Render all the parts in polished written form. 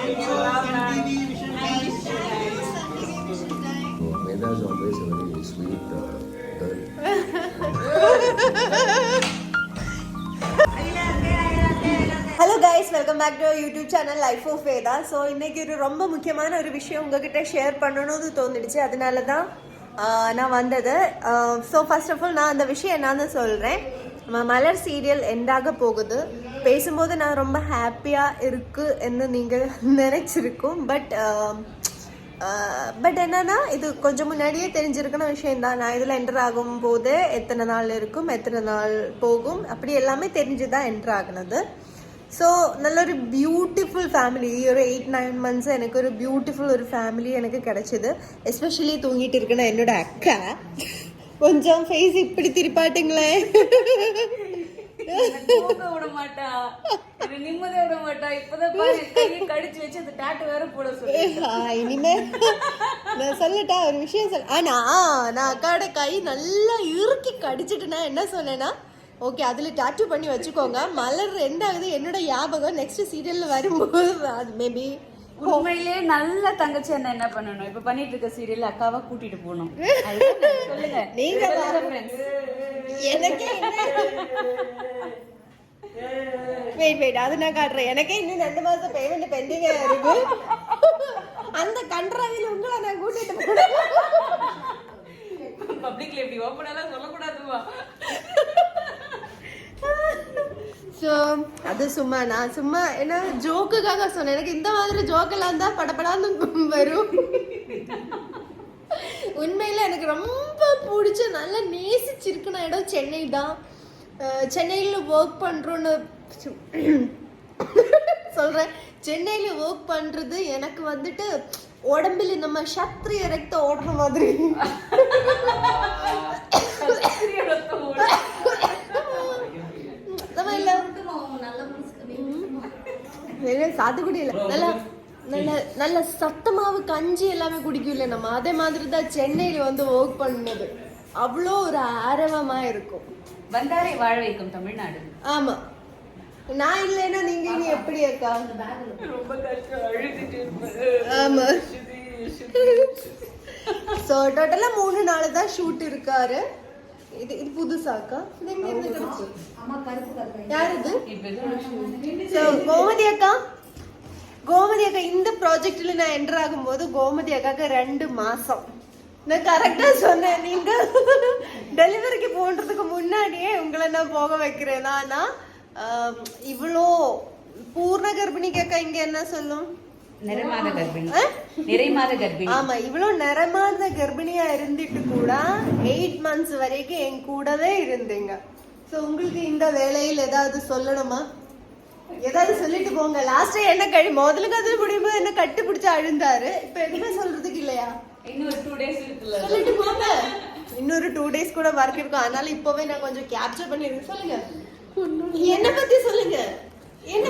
Veda is always a very sweet girl. Hello guys, welcome back to YouTube channel life of Veda. So இன்னைக்கு ஒரு ரொம்ப முக்கியமான ஒரு விஷயம் உங்ககிட்ட ஷேர் பண்ணணும்னு தோணுடுச்சு. அதனால தான் நான் வந்தது. ஸோ ஃபர்ஸ்ட் ஆஃப் ஆல் நான் அந்த விஷயம் என்னன்னு சொல்கிறேன். மலர் சீரியல் எண்டாக போகுது. பேசும்போது நான் ரொம்ப ஹாப்பியாக இருக்குது என்று நீங்கள் நினைச்சிருக்கும். பட் என்னன்னா இது கொஞ்சம் முன்னாடியே தெரிஞ்சிருக்கிற விஷயம்தான். நான் இதில் என்டர் ஆகும் போது எத்தனை நாள் இருக்கும், எத்தனை நாள் போகும், அப்படி எல்லாமே தெரிஞ்சு தான் என்டர் ஆகுனது. ஸோ நல்ல ஒரு பியூட்டிஃபுல் ஃபேமிலி, ஒரு 8-9 months எனக்கு ஒரு பியூட்டிஃபுல் ஒரு ஃபேமிலி எனக்கு கிடைச்சிது. எஸ்பெஷலி தூங்கிட்டு இருக்குன்னா என்னோட அக்கா. கொஞ்சம் ஃபேஸ் இப்படி திருப்பாட்டுங்களே. விட மாட்டா, நிம்மதியா விட மாட்டா. இப்பதான் கடிச்சு வச்சு அந்த டாட்டு வேற போட சொல்லி. இனிமே நான் சொல்லட்டா ஒரு விஷயம் சொல்ல. ஆனா நான் அக்காவோட கை நல்லா இறுக்கி கடிச்சிட்டு நான் என்ன சொன்னேன்னா, ஓகே அதுல டாட்டூ பண்ணி வச்சுக்கோங்க. மலர் ரெண்டாவது என்னோட ஞாபகம் நெக்ஸ்ட் சீரியல்ல வரும்போது அது மேபி. உண்மையிலேயே நல்ல தங்கச்சி என்ன பண்ணணும், இப்ப பண்ணிட்டு இருக்க சீரியல் அக்காவா கூட்டிட்டு போகணும். சொல்லுங்க நீங்க எனக்கே வெயிட் அது நான் காட்டுறேன். எனக்கே இன்னும் 2 மாசம் பேமெண்ட் பெண்டிங்கா இருக்கு. அந்த கண்ட்ராவில உங்களை நான் கூட்டிட்டு போறேன். பப்ளிக்ல இப்படி ஓபனாலாம் சொல்லக்கூடாதுமா. ஸோ அது நான் சும்மா என்ன ஜோக்குக்காக சொன்னேன். எனக்கு இந்த மாதிரி ஜோக்கெல்லாம் தான் படப்படான்னு வரும். உண்மையில் எனக்கு ரொம்ப பிடிச்ச நல்லா நேசிச்சிருக்குன இடம் சென்னை தான். சென்னையில் ஒர்க் பண்ணுறோன்னு சொல்கிறேன். சென்னையில் ஒர்க் பண்ணுறது எனக்கு வந்துட்டு உடம்பில் நம்ம சத்திரிய ரத்தம் ஓடுற மாதிரி. சாத்துக்குடி இல்லை, நல்லா நல்ல நல்ல சத்தமாவு கஞ்சி எல்லாமே குடிக்கல நம்ம. அதே மாதிரி தான் சென்னையில வந்து ஒர்க் பண்ணது. அவ்வளோ ஒரு ஆரவமா இருக்கும். வந்தாரை வாழ வைக்கும் தமிழ்நாடு. ஆமா, நான் இல்லைன்னா நீங்க இனி எப்படி அக்கா? ரொம்ப கஷ்டம், அழுதுட்டு. ஆமா. ஸோ டோட்டலா 3 நாள் தான் ஷூட் இருக்காரு. இது புதுசாக்கா? யார் இது? கோமதி அக்கா. கோமதி அக்கா இந்த ப்ராஜெக்ட்ல நான் என்டர் ஆகும்போது கோமதி அக்காக்கு 2 மாசம். நான் கரெக்டா சொன்னேன். நீங்க டெலிவரிக்கு போன்றதுக்கு முன்னாடியே உங்களை நான் போக வைக்கிறேன். ஆனா இவ்வளோ பூர்ண கர்ப்பிணிக்கு அக்கா இங்க என்ன சொல்லும்? நிறைமாத கர்ப்பிணி. ஆமா, இவ்வளவு நிறைமாத கர்ப்பிணியா இருந்துட்டு கூட 8 months வரைக்கும் என் கூடவே இருந்தீங்க. சோ உங்களுக்கு இந்த வேலையில் ஏதாவது சொல்லணுமா? ஏதாவது சொல்லிட்டு போங்க. லாஸ்ட் என்ன முதலுக்கு அதில் முடியும்போது என்ன கட்டு பிடிச்சு அழுந்தாரு. இப்ப எதுவுமே சொல்றதுக்கு இல்லையா? இன்னொரு 2 days இருக்குல்ல, சொல்லிட்டு போங்க. இன்னொரு 2 days கூட ஒர்க் இருக்கும். அதனால இப்பவே நான் கொஞ்சம் கேப்சர் பண்ணிருக்கேன். சொல்லுங்க, என்ன பத்தி சொல்லுங்க. என்ன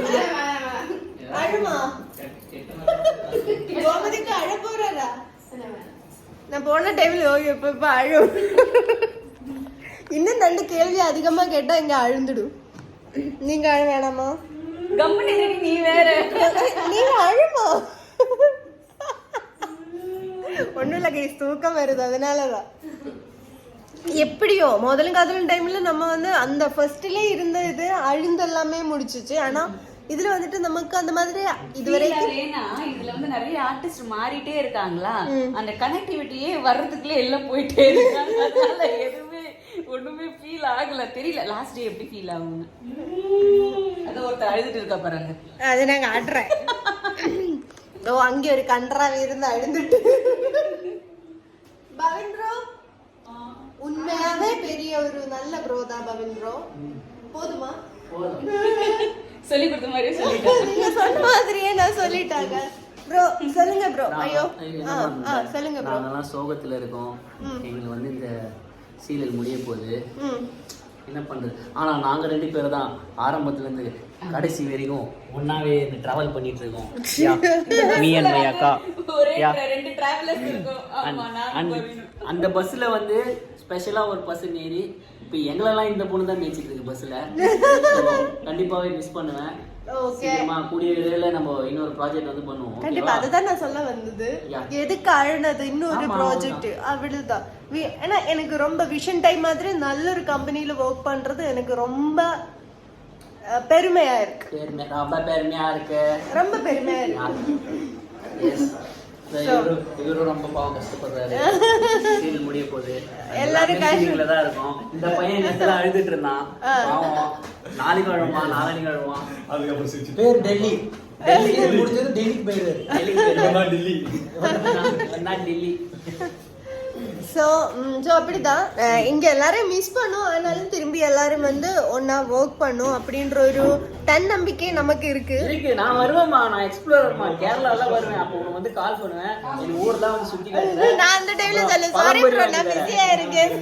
அழுமா? கோமதிக்கு அழ போறாரா? நான் போன டைம்ல இப்ப அழும். இன்னும் 2 கேள்வி அதிகமா கேட்டா இங்க அழுந்துடும். நீங்க அழ வேணாமா? நீ வேற, நீங்க அழுமா? ஒண்ணும் இல்ல கைஸ், தூக்கம் வருது அதனாலதான். எப்படியோ முதல் டைம்ல நம்ம வந்து அந்த ஃபர்ஸ்ட்லயே இருந்த இது அழுந்து எல்லாமே முடிச்சிச்சு. ஆனா இதுல வந்துட்டு நமக்கு அந்த மாதிரி இதுவரைக்கும் இதுல வந்து நிறைய ஆர்டிஸ்ட் மாறிட்டே இருக்காங்களா, அந்த கனெக்டிவிட்டியே வர்றதுக்குள்ள எல்லாம் போயிட்டே இருக்காங்க. அதனால எதுவுமே ஒண்ணுமே ஃபீல் ஆகல. தெரியல லாஸ்ட் டே எப்படி ஃபீல் ஆகும்னு. அத ஒருத்தர் அழுதுட்டு இருக்கா பாருங்க, அது நாங்க ஆடுறேன். ஓ அங்கே ஒரு கன்றாவி இருந்து அழுந்துட்டு. பவன் ப்ரோ உண்மையாவே பெரிய ஒரு நல்ல ப்ரோ தான் பவன் ப்ரோ. போதுமா? சொல்லி கொடுத்த மாதிரியே சொல்லிட்டேன். நீங்க சொன்ன மாதிரியே நான் சொல்லிட்டாங்க. ப்ரோ சொல்லுங்க ப்ரோ. ஐயோ சொல்லுங்க ப்ரோ. நாங்கெல்லாம் சோகத்துல இருக்கோம். எங்களுக்கு வந்து இந்த சீரியல் முடிய போகுது, என்ன பண்றது. ஆனா நாங்க 2 பேர் தான் ஆரம்பத்துல இருந்து கடைசி வரைக்கும் ஒன்னாவே டிராவல் பண்ணிட்டு இருக்கோம். மீ அண்ட் மை அக்கா அந்த பஸ்ல வந்து ஸ்பெஷலா ஒரு பர்சன் ஏறி இப்ப எங்களெல்லாம் இந்த பொண்ணு தான் மேய்ச்சிட்டு இருக்கு பஸ்ல. கண்டிப்பாவே மிஸ் பண்ணுவேன். ஓகே சீக்கிரமா கூடிய விரைவில் நம்ம இன்னொரு ப்ராஜெக்ட் வந்து பண்ணுவோம். கண்டிப்பா அதுதான் நான் சொல்ல வந்தது. எதுக்கு அழுனது இன்னொரு ப்ராஜெக்ட் அப்படிதான். ஏன்னா எனக்கு ரொம்ப விஷன் டைம் மாதிரி நல்ல ஒரு கம்பெனில ஒர்க் பண்றது எனக்கு ரொம்ப பெருமையா இருக்கு. ரொம்ப பெருமையா இருக்கு. ரொம்ப பெருமையா இருக்கு. இவரும் ரொம்ப பாவம் கஷ்டப்படுறாரு. சீரியல் முடிய போகுது. எல்லாரும் கஷ்டத்துல தான் இருக்கும். இந்த பையன் நேத்துல அழுதுட்டு இருந்தான். பாவம் நாளைக்கு அழுவான், நாளைக்கு அழுவான். அதுக்கப்புறம் பேர் டெல்லி. டெல்லி முடிஞ்சது டெல்லிக்கு போயிடுவாரு. டெல்லி. ஸோ அப்படிதான் இங்க எல்லாரும் மிஸ் பண்ணும். ஆனாலும் திரும்பி எல்லாரும் வந்து ஒன்னா ஒர்க் பண்ணும் அப்படின்ற ஒரு தன்னம்பிக்கை நமக்கு இருக்கு. நான் வருவேன்மா, நான் எக்ஸ்ப்ளோரர்மா, கேரளால வருவேன். அப்போ உனக்கு வந்து கால் பண்ணுவேன். இந்த ஊர்லாம் வந்து சுத்தி காட்டுறேன். நான் அந்த டைம்ல சொல்ல சாரி ப்ரோ நான் பிஸியா இருக்கேன்.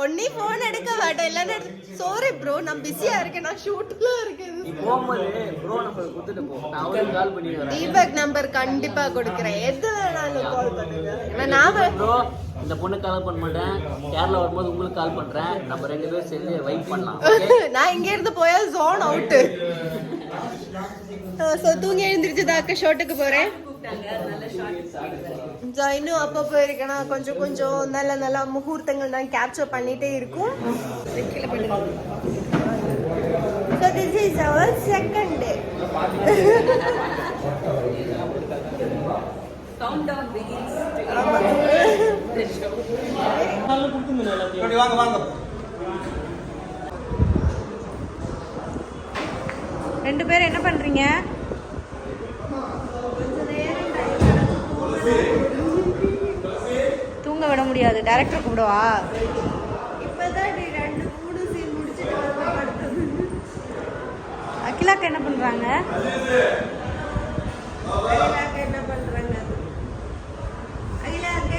ஒன்னே போன் எடுக்க மாட்டேன். இல்லன்னா சாரி ப்ரோ நான் பிஸியா இருக்கேன், நான் ஷூட்ல இருக்கேன். போகும்போது ப்ரோ நம்பர் கொடுத்துட்டு போ, நான் அவருக்கு கால் பண்ணி வரேன். தீபக் நம்பர் கண்டிப்பா கொடுக்குறேன். எது வேணாலும் கால் பண்ணுங்க. நான் ப்ரோ இந்த பொண்ணு கால் பண்ண மாட்டேன். கேரளா வரும்போது உங்களுக்கு கால் பண்றேன். நம்ம 2 பேரும் சேர்ந்து வைப் பண்ணலாம். நான் இங்க இருந்து போயா ஜோன் அவுட். சோ தூங்கி எழுந்திருச்சுதாக்க ஷாட்டுக்கு போறேன். இன்னும் அப்பப்போ இருக்கேன் கொஞ்சம் கொஞ்சம் நல்ல நல்ல முகூர்த்தங்கள் நான் கேப்சர் பண்ணிட்டே இருக்கும். So this is our second day. Countdown begins. வாங்க வாங்க. ரெண்டு பேரும் என்ன பண்றீங்க? தூங்க விட முடியாது. டைரக்டர் கூப்பிடுவா. இப்பதான் 2-3 சீன் முடிச்சிட்டு படுத்தது. அகிலாக்கு என்ன பண்றாங்க? அகிலாக்கு என்ன பண்றாங்க? அகிலாக்கு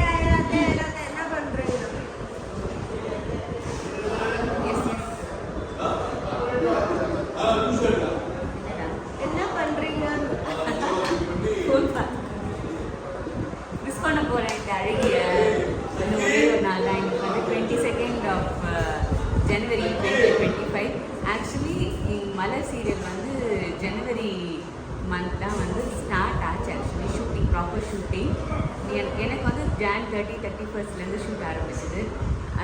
என்ன பண்றீங்க? என்ன பண்றீங்க? மிஸ் பண்ண போறேன் இந்த அழகிய ஒரே ஒரு நாள் தான். இன்னைக்கு வந்து 22nd of January 2025. Actually Malar serial வந்து ஜனவரி மந்த் தான் வந்து ஸ்டார்ட் ஆச்சு. ஆக்சுவலி ஷூட்டிங், ப்ராப்பர் ஷூட்டிங் எனக்கு வந்து Jan 30, 31st ஷூட் ஆரம்பிச்சது.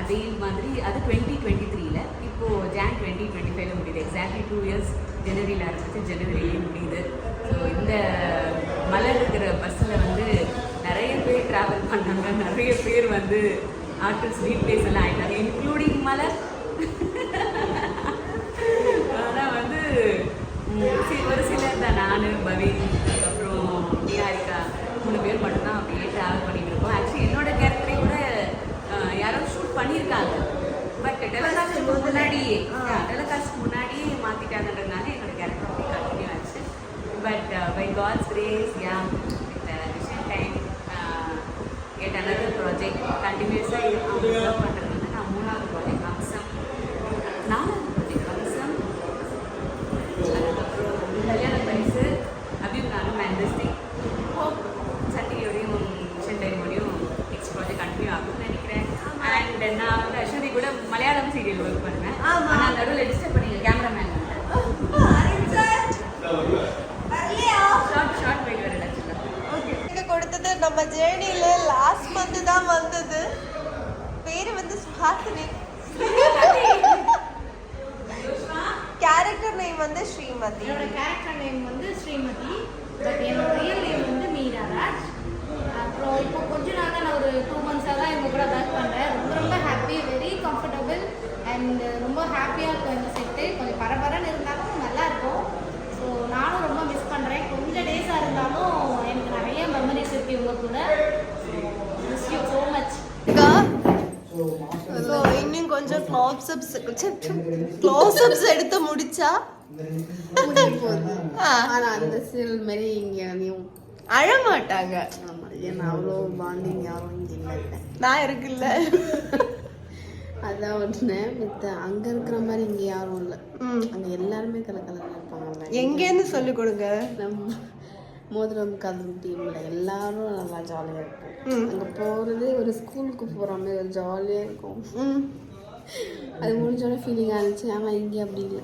அதே மாதிரி அது 2023ல. இப்போது Jan 2025ல முடியுது. Exactly 2 years. ஜனவரியில் ஆரம்பிச்சு ஜனவரியிலே முடியுது. ஸோ இந்த மலர் இருக்கிற பஸ்ஸில் வந்து நிறைய பேர் ட்ராவல் பண்ணாங்க. நிறைய பேர் வந்து ஆர்டிஸ்ட் ரீப்ளேஸ் எல்லாம் ஆகிட்டாங்க, இன்க்ளூடிங் மலர். ஆனால் வந்து ஒரு சிலர் தான், நான், பவின், அதுக்கப்புறம் நியாரிகா 3 பேர் மட்டும்தான் அப்படியே ட்ராவல் பண்ணிட்டு இருக்கோம். ஆக்சுவலி என்னோட கேரக்டரை கூட யாரோ ஷூட் பண்ணியிருக்காங்க. பட் டெலகாஸ்ட் முன்னாடியே மாற்றிட்டாங்கன்றதுனால என்னோட கேரக்டர் அப்படி கண்டினியூ ஆச்சு. But by God's grace vision time at another project கண்டினியூஸாக ஒர்க் பண்ணுறது வந்து நான் 3வது ப்ராஜெக்ட் வம்சம், 4வது ப்ராஜெக்ட் வம்சம், அதுக்கப்புறம் கல்யாண பரிசு, அபியும் நானும் மேண்டஸ்டி, ஹோப் சட்டியோடையும் விஷன் டைமோடையும் நெக்ஸ்ட் ப்ராஜெக்ட் கண்டினியூ ஆகும்னு நினைக்கிறேன். அண்ட் நான் வந்து அஸ்வதி கூட மலையாளம் சீரியல் ஒர்க் பண்ணுவேன். ஆனால் நடுவில் டிஸ்டர்ப் பண்ணிங்க கேமராமேன் ஷார்ட் போயிட்டு வரேன். கொடுத்தது நம்ம ஜேர்னில லாஸ்ட் மந்த் தான் வந்தது. பேரு வந்து சுஹாசினி. கேரக்டர் நேம் வந்து ஸ்ரீமதி. என்னோட கேரக்டர் நேம் வந்து ஸ்ரீமதி. பட் என்னோட ரியல் நேம் வந்து மீராராஜ். அப்புறம் இப்போ கொஞ்ச நாள் தான், நான் ஒரு 2 months-ஆக தான் இவங்க கூட ஒர்க் பண்ணுறேன். ரொம்ப ஹாப்பி, வெரி கம்ஃபர்டபுள் அண்ட் ரொம்ப ஹாப்பியாக இருக்கும். இந்த செட்டு கொஞ்சம் பரபரன்னு இருந்தாலும் நல்லா இருக்கும். ஸோ நானும் ரொம்ப மிஸ் பண்ணுறேன். கொஞ்சம் டேஸாக இருந்தாலும் எனக்கு நிறைய மெமரிஸ் இருக்குது இவங்க கூட. Miss you so much. இன்னும் கொஞ்சம் க்ளோஸ்அப்ஸ் எடுத்து முடிச்சா ஆனா அந்த சீரியல் மாதிரி இங்க அழமாட்டாங்க. ஆமா, ஏன்னா அவ்வளோ பாண்டிங் யாரும் இங்க இல்லை. நான் இருக்குல்ல, அதான் ஒன்று. மித்த அங்க இருக்கிற மாதிரி இங்க யாரும் இல்லை. அங்க எல்லாருமே கலக்கலன்னு இருப்பாங்க. எங்கேருந்து சொல்லி கொடுங்க. நம்ம மோதிரம் கதம் டீம்ல எல்லாரும் நல்லா ஜாலியா இருக்கும். அங்க போறதே ஒரு ஸ்கூலுக்கு போற மாதிரி ஒரு ஜாலியா இருக்கும். அது முடிஞ்சோடனே ஃபீலிங்காக இருந்துச்சு. ஆனால் இங்கே அப்படி இல்லை.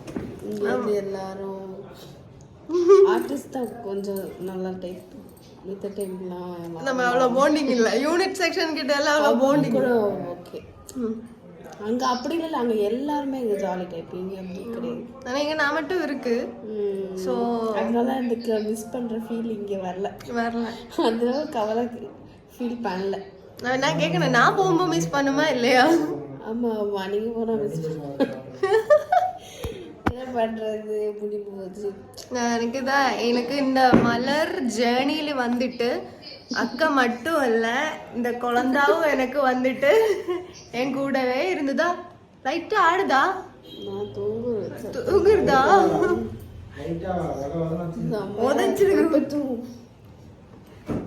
இங்கே வந்து எல்லாரும் ஆர்டிஸ்ட் தான் கொஞ்சம் நல்லா டைப். மித்த டைம்லாம் நம்ம அவ்வளோ போண்டிங் இல்லை. யூனிட் செக்ஷன் கிட்ட எல்லாம் அவ்வளோ போண்டிங் கூட ஓகே. அங்கே அப்படி இல்லை, அங்கே எல்லாருமே இங்கே ஜாலி டைப். இங்கே அப்படி கிடையாது. ஆனால் இங்கே நான் மட்டும் இருக்கு. ஸோ அதனால எனக்கு மிஸ் பண்ணுற ஃபீல் இங்கே வரல. அதனால கவலை ஃபீல் பண்ணல. நான் என்ன கேட்கணும், நான் போகும்போது மிஸ் பண்ணுமா இல்லையா? ஆமாம், நீங்கள் போனால் மிஸ் என்ன பண்ணுறது முடிவு போச்சு. எனக்கு இந்த மலர் ஜேர்னியில் வந்துட்டு அக்கா மட்டும் இல்லை, இந்த குழந்தாவும் எனக்கு வந்துட்டு என் கூடவே இருந்துதா. லைட்டா ஆடுதா, நான் தூங்குறதா, உதச்சிருக்கு.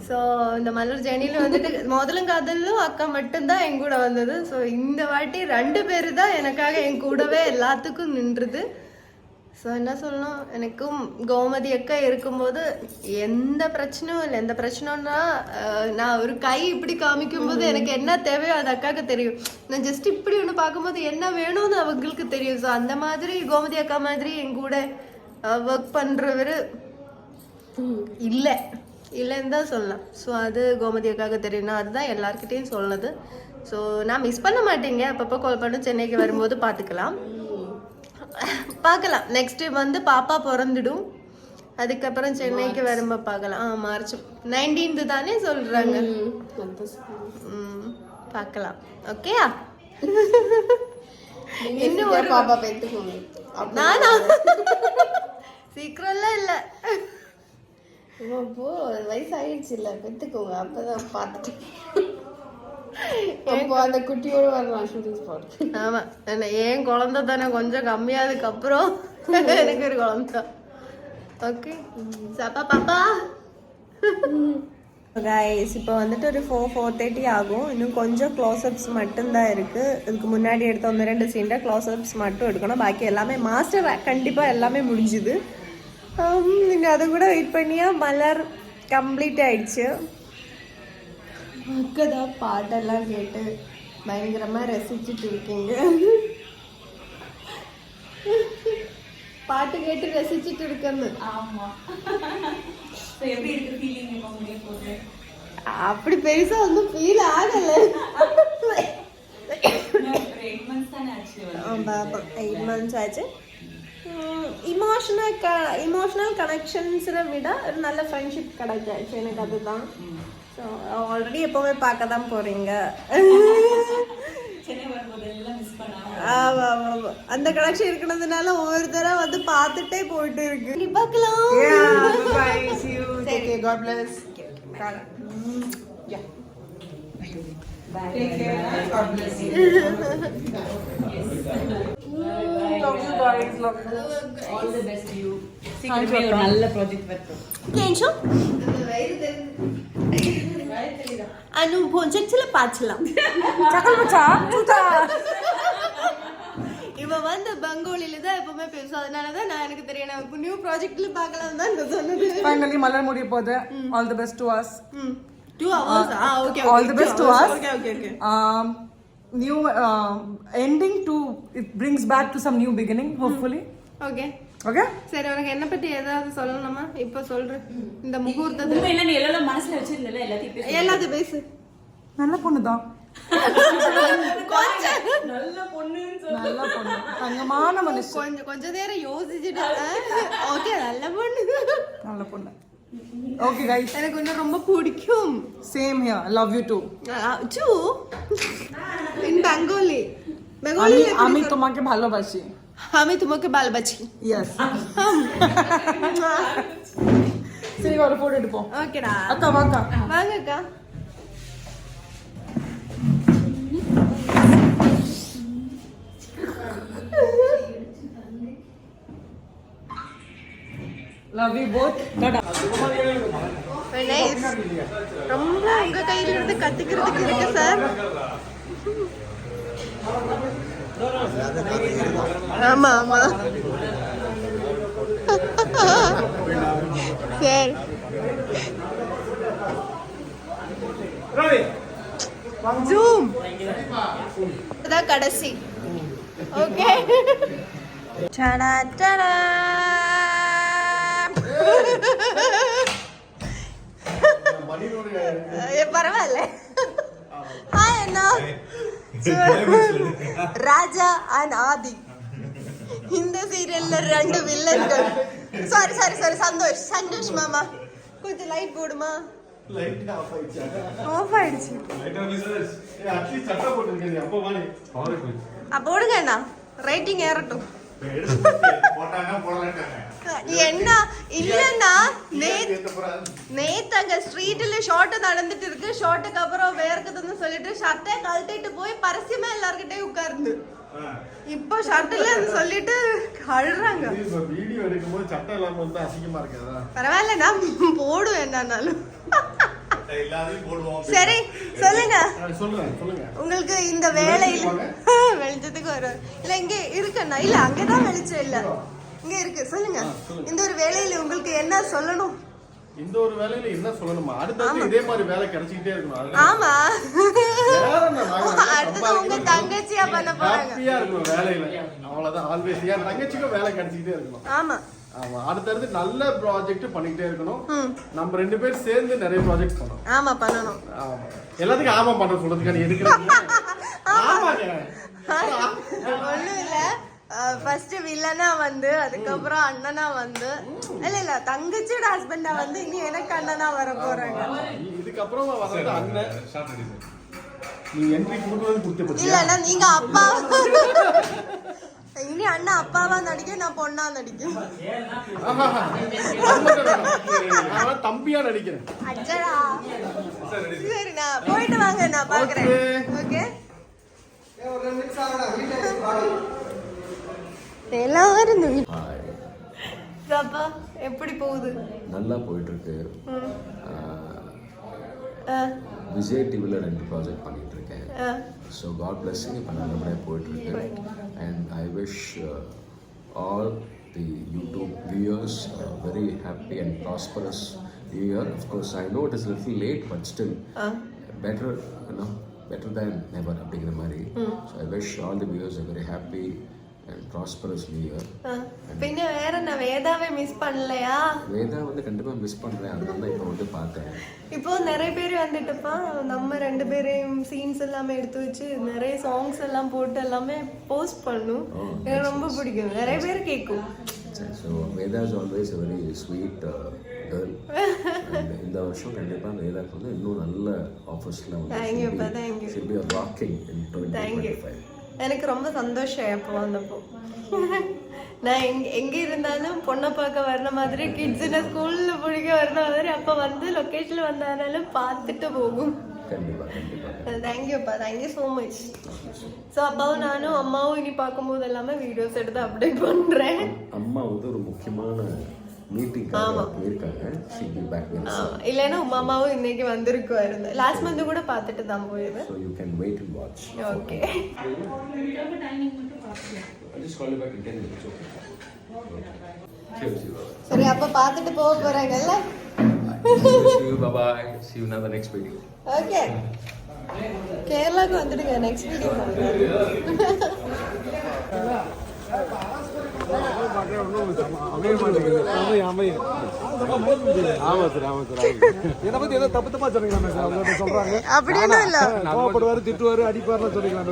ஸோ இந்த மலர் ஜேர்னியில் வந்துட்டு முதலும் காதலும் அக்கா மட்டும்தான் என் கூட வந்தது. ஸோ இந்த வாட்டி 2 பேர் தான் எனக்காக என் கூடவே எல்லாத்துக்கும் நின்றுது. ஸோ என்ன சொல்லணும், எனக்கும் கோமதி அக்கா இருக்கும்போது எந்த பிரச்சனையும் இல்லை. எந்த பிரச்சனைன்னா நான் ஒரு கை இப்படி காமிக்கும்போது எனக்கு என்ன தேவையோ அது அக்காவுக்கு தெரியும். நான் ஜஸ்ட் இப்படி ஒன்று பார்க்கும்போது என்ன வேணும்னு அவங்களுக்கு தெரியும். ஸோ அந்த மாதிரி கோமதி அக்கா மாதிரி என் கூட ஒர்க் பண்ணுறவர் இல்லைன்னு தான் சொல்லலாம். ஸோ அது கோமதி அக்காவுக்கு தெரியும். நான் அதுதான் எல்லாருக்கிட்டையும் சொன்னது. ஸோ நான் மிஸ் பண்ண மாட்டேங்க. அப்பப்போ கால் பண்ணி சென்னைக்கு வரும்போது பார்க்கலாம். நெக்ஸ்ட்டு வந்து பாப்பா பிறந்துடும். அதுக்கப்புறம் சென்னைக்கு வரும்போது பார்க்கலாம். மார்ச் 19 தானே சொல்கிறாங்க. பார்க்கலாம். ஓகேயா? இன்னும் ஒரு பாப்பா பெற்றுக்கோங்க. நானா சீக்கிரம்லாம் இல்லை. இப்போ வயசாகிடுச்சு இல்லை, பெற்றுக்கோங்க. அப்போதான் பார்த்துட்டு அப்போ அந்த குட்டியோடு வரலாம் ஷூட்டிங் ஸ்பாட். ஆமாம், ஏன் குழந்தை தானே கொஞ்சம் கம்மியானதுக்கு அப்புறம் எனக்கு ஒரு குழந்தை. ஓகே பாப்பா கைஸ், இப்போ வந்துட்டு ஒரு 4:30 ஆகும். இன்னும் கொஞ்சம் க்ளோஸ்அப்ஸ் மட்டும்தான் இருக்குது. இதுக்கு முன்னாடி எடுத்த 1-2 சீனில் க்ளோஸ்அப்ஸ் மட்டும் எடுக்கணும். பாக்கி எல்லாமே மாஸ்டர் கண்டிப்பாக எல்லாமே முடிஞ்சுது. நீங்கள் அதை கூட வெயிட் பண்ணியா. மலர் கம்ப்ளீட் ஆயிடுச்சு. அக்கதான் பாட்டெல்லாம் கேட்டு பயங்கரமாக ரசிச்சுட்டு இருக்கீங்க. பாட்டு கேட்டு ரசிச்சுட்டு இருக்கேன்னு. அப்படி பெருசா ஒன்றும் ஃபீல் ஆகல. 8 months ஆச்சு. இமோஷனல் கனெக்ஷன்ஸை விட ஒரு நல்ல ஃப்ரெண்ட்ஷிப் கிடைச்சாச்சு எனக்கு. அதுதான். ஸோ ஆல்ரெடி எப்போவுமே பார்க்க தான் போகிறீங்க. அந்த கனெக்ஷன் இருக்கிறதுனால ஒவ்வொருத்தராக வந்து பார்த்துட்டே போயிட்டு இருக்கு. பார்க்கலாம். நல்ல ப்ராஜெக்ட் வரும். அனு போஞ்சல பாச்சலாம். இவ வந்து பெங்காலில தான் எப்பவுமே பேசும். அதனாலதான் நான் எனக்கு தெரியும் நான் நியூ ப்ராஜெக்ட்ல பார்க்கலாம் தான் சொன்னது. ஃபைனலி மலர் முடிய போகுது. All the best to us. 2 hours. Okay. All the best to us. Okay. New ending to it brings back to some new beginning hopefully. Okay. சரி, உனக்கு என்ன பத்தி ஏதாவது சொல்லணுமா? இப்ப சொல்றேன். இந்த முகூர்த்தத்துல என்ன நீ எல்லாம் மனசுல வச்சிருந்தல எல்லாத்தையும் பேசு. நல்ல பொண்ணு தான். நல்ல பொண்ணுன்னு சொல்லு. நல்ல பொண்ணு, தங்கமான மனுஷன். கொஞ்ச நேரம் யோசிச்சுட்டு ஓகே நல்ல பொண்ணு. Okay guys, எனக்கு இன்னும் ரொம்ப பிடிக்கும். Same here. I love you too. In Bengali. আমি তোমাকে ভালোবাসি. আমি তোমাকে ভালোবাসি. Yes. சரி ஒரு போட்டோ எடுப்போம். ஓகேடா. அக்கா வாங்க. வாங்க அக்கா. Love you both. Tada. Nice. ரொம்ப உங்க கையில இருந்து கத்துக்கிறதுக்கு இருக்கு சார். ஆமா சரி. ஜூம். அதான் கடைசி. ஓகே டடா டடா பரவாயில்ல. Hi Anna. ராஜா அண்ட் ஆதி இந்த சீரியல்ல 2 வில்லன்கள். சாரி சாரி சாரி சந்தோஷ் மாமா கொஞ்சம் லைட் போடுமா? ஆஃப் ஆயிடுச்சு. போடுங்க அண்ணா, ரைட்டிங் ஏறட்டும். என்ன இல்லன்னா நேத்து அங்க ஸ்ட்ரீட்ல ஷார்ட் நடந்துட்டு இருக்கு, ஷார்ட்டுக்கு அப்புறம் வேர்க்குதுன்னு சொல்லிட்டு ஷர்ட்டை கழட்டிட்டு போய் பரசியமா எல்லார்கிட்டயும் உட்கார்ந்து இப்போ ஷர்ட்ல சொல்லிட்டு அழுறாங்க. வீடியோ எடுக்கும்போது சட்டை இல்லாம வந்து அசிங்கமா இருக்காதா? பரவாயில்ல, நான் போடுவேன் என்னன்னாலும். சரி சொல்லுங்க உங்களுக்கு இந்த வேலையில வெளிச்சத்துக்கு வரும் இல்ல இங்க இருக்குண்ணா? இல்ல அங்கதான் வெளிச்சம் இல்ல, இங்க இருக்கு. சொல்லுங்க இந்த ஒரு வேலையில உங்களுக்கு என்ன சொல்லணும்? இந்த ஒரு வேலையில என்ன சொல்லணுமா? அடுத்து இதே மாதிரி வேலை கிடைச்சிட்டே இருக்கணும். ஆமா, அடுத்து உங்க தங்கச்சியா பண்ண போறாங்க. ஹாப்பியா இருக்கணும் வேலையில, அவ்வளவுதான். ஆல்வேஸ் என் தங்கச்சிக்கும் வேலை கிடைச்சிட்டே இருக்கணும். ஆமா ஆமா, அடுத்தடுத்து நல்ல ப்ராஜெக்ட் பண்ணிக்கிட்டே இருக்கணும். நம்ம 2 பேர் சேர்ந்து நிறைய ப்ராஜெக்ட் பண்ணணும். ஆமா பண்ணணும். ஆமா, எல்லாத்துக்கும் ஆமா பண்ற சொல்றதுக்கான எடுக்கிறீங்க. ஆமாங்க, ஒண்ணும் இல்ல. ஃபர்ஸ்ட் வில்லனா வந்து, அதுக்கப்புறம் அண்ணனா வந்து, இல்ல தங்கச்சியோட ஹஸ்பண்டா வந்து, இனி எனக்கு அண்ணனா வர போறாங்க. இதுக்கப்புறம் வர்றது அண்ணன். நீ என்ட்ரி கொடுக்கிறது கொடுத்து பத்தி இல்லன்னா நீங்க அப்பா, இனி அண்ணா அப்பாவா நடிக்க, நான் பொண்ணா நடிக்கிறேன். தம்பியா நடிக்கிறேன். அச்சடா, சரி நான் போயிட்டு வாங்க, நான் பாக்குறேன். ஓகே, எல்லாரும் பாப்பா எப்படி போகுது? நல்லா போயிட்டு இருக்கு. விஜய் டிவில 2 ப்ராஜெக்ட் பண்ணிட்டு இருக்கேன். ஸோ காட் பிளெஸிங் இப்போ நல்லபடியாக போயிட்டு இருக்கு. And I wish all the YouTube viewers very happy and prosperous new year. Of course I know it is little late, but still better better than never அப்படிங்கிற மாதிரி. So I wish all the viewers a very happy and prosperous new year. பின்ன வேற நான் வேதாவே miss பண்ணலையா? வேதா வந்து கண்டிப்பா miss பண்றேன், அதனால தான் இப்போ வந்து பார்த்தேன். இப்போ நிறைய பேர் வந்துட்டுப்பா, நம்ம 2 பேரையும் சீன்ஸ் எல்லாமே எடுத்து வச்சு நிறைய சாங்ஸ் எல்லாம் போட்டு எல்லாமே போஸ்ட் பண்ணும். எனக்கு ரொம்ப பிடிக்கும், நிறைய பேர் கேட்கும். So Veda is always a very sweet girl. இந்த வருஷம் கண்டிப்பா வேதாக்கு வந்து இன்னும் நல்ல ஆஃபர்ஸ்லாம் வந்து தேங்க்யூப்பா, thank you. should be a rocking in 2025. எனக்கு ரொம்ப சந்தோஷம் எப்போ வந்தப்போ. நான் எங்கே இருந்தாலும் பொண்ணை பார்க்க வர்ற மாதிரி, கிட்ஸுனை ஸ்கூலில் பிடிக்க வர்ற மாதிரி, அப்போ வந்து லொக்கேஷனில் வந்தாலும் பார்த்துட்டு போகும். தேங்க்யூப்பா, தேங்க்யூ ஸோ மச். ஸோ அப்பாவும் நானும் அம்மாவும் இனி பார்க்கும்போது எல்லாமே வீடியோஸ் எடுத்து அப்டேட் பண்ணுறேன். அம்மா வந்து ஒரு முக்கியமான மீட்டிங்காக போயிருக்காங்க. இல்லைன்னா உமாமாவும் இன்னைக்கு வந்திருக்குவாரு. லாஸ்ட் மந்த் கூட பார்த்துட்டு தான் போயிருந்தேன். So you can wait and watch. Okay. I'll just call you back in 10 minutes. Okay. சரி, அப்ப பார்த்துட்டு போக போறாங்கல்ல. See you, bye bye. See you in the next video. Okay. கேரளாக்கு வந்துடுங்க, நெக்ஸ்ட் வீடியோ திட்டுவாரு, அடிப்பாரு சொல்லிக்கலாம்.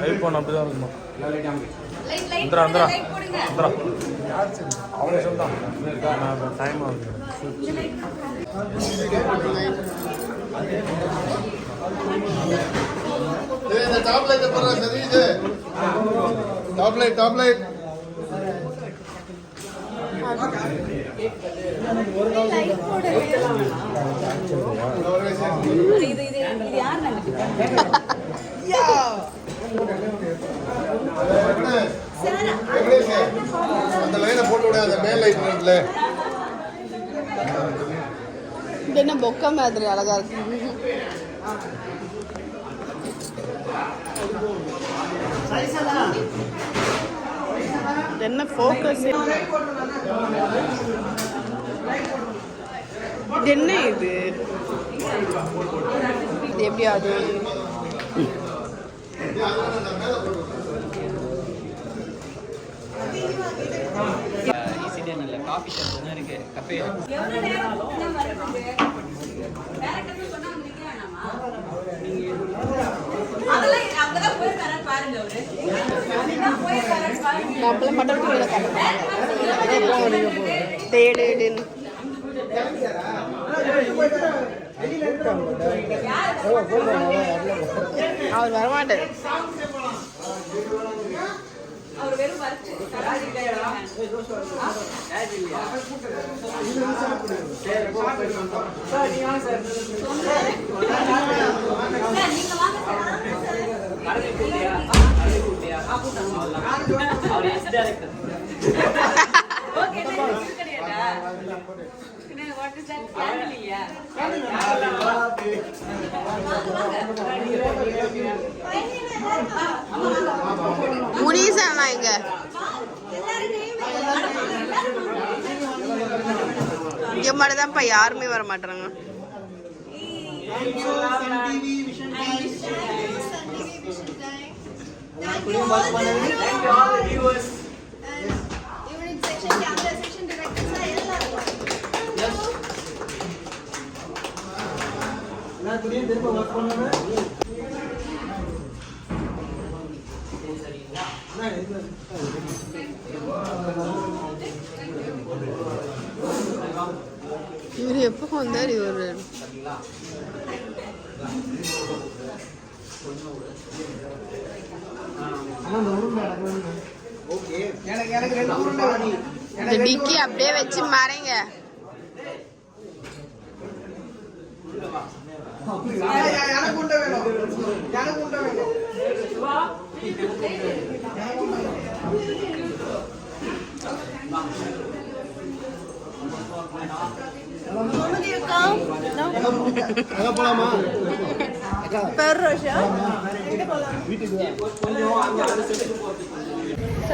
ஐபோன் அப்படிதான் இருக்குமா? அவனே சொல்லிட்டான் டைம் ஆகுது. டாப் லைட் போடுறா Satish, top light top light. அந்த லைனை போட்டு விட, அந்த மேல் லைட் இருக்குல்ல. அக்கா மாதிரி அழகா இருக்கு. என்ன ஃபோக்கஸ்? இது என்ன இது? இது எப்படி அது? காஃபி ஷாப் ஒன்று இருக்கு கஃபே. எவ்வளவு நேரம் கூப்பிட்டா வருது? டைரக்டா சொன்னா வந்து நிக்க வேணாமா? அதெல்லாம் அங்கதான் போய் தரேன் பாருங்க அவரு. அங்கதான் போய் தரேன் பாருங்க. அப்பளம் பட்டர் டீல தேடுன்னு அவர் வரமாட்டார். அவர் வெறும் வரைச்சு நீங்க வாங்க ஓகே கிடையாதா? வாட் இஸ் தட் ஃபேமிலியா? முனிசானா இங்க இங்க மட்டும்தான்ப்பா யாருமே வர மாட்டாங்க. இவர் எப்போ வந்தார்? இவர் இந்த டிக்கி அப்படியே வச்சு மறைங்க.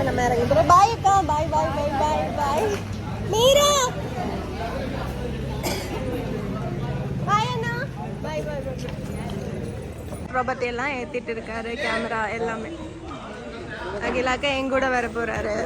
நம்ம இறங்கி பாய் அக்கா. பாய் பாய் பாய் பாய் பாய் மீரா. பாய் அண்ணா. பாய் பாய் பாய். ப்ராப்பர்ட்டி எல்லாம் ஏற்றிட்டு இருக்காரு, கேமரா எல்லாமே. அகிலாக்கா எங்கூட வர போறாரு.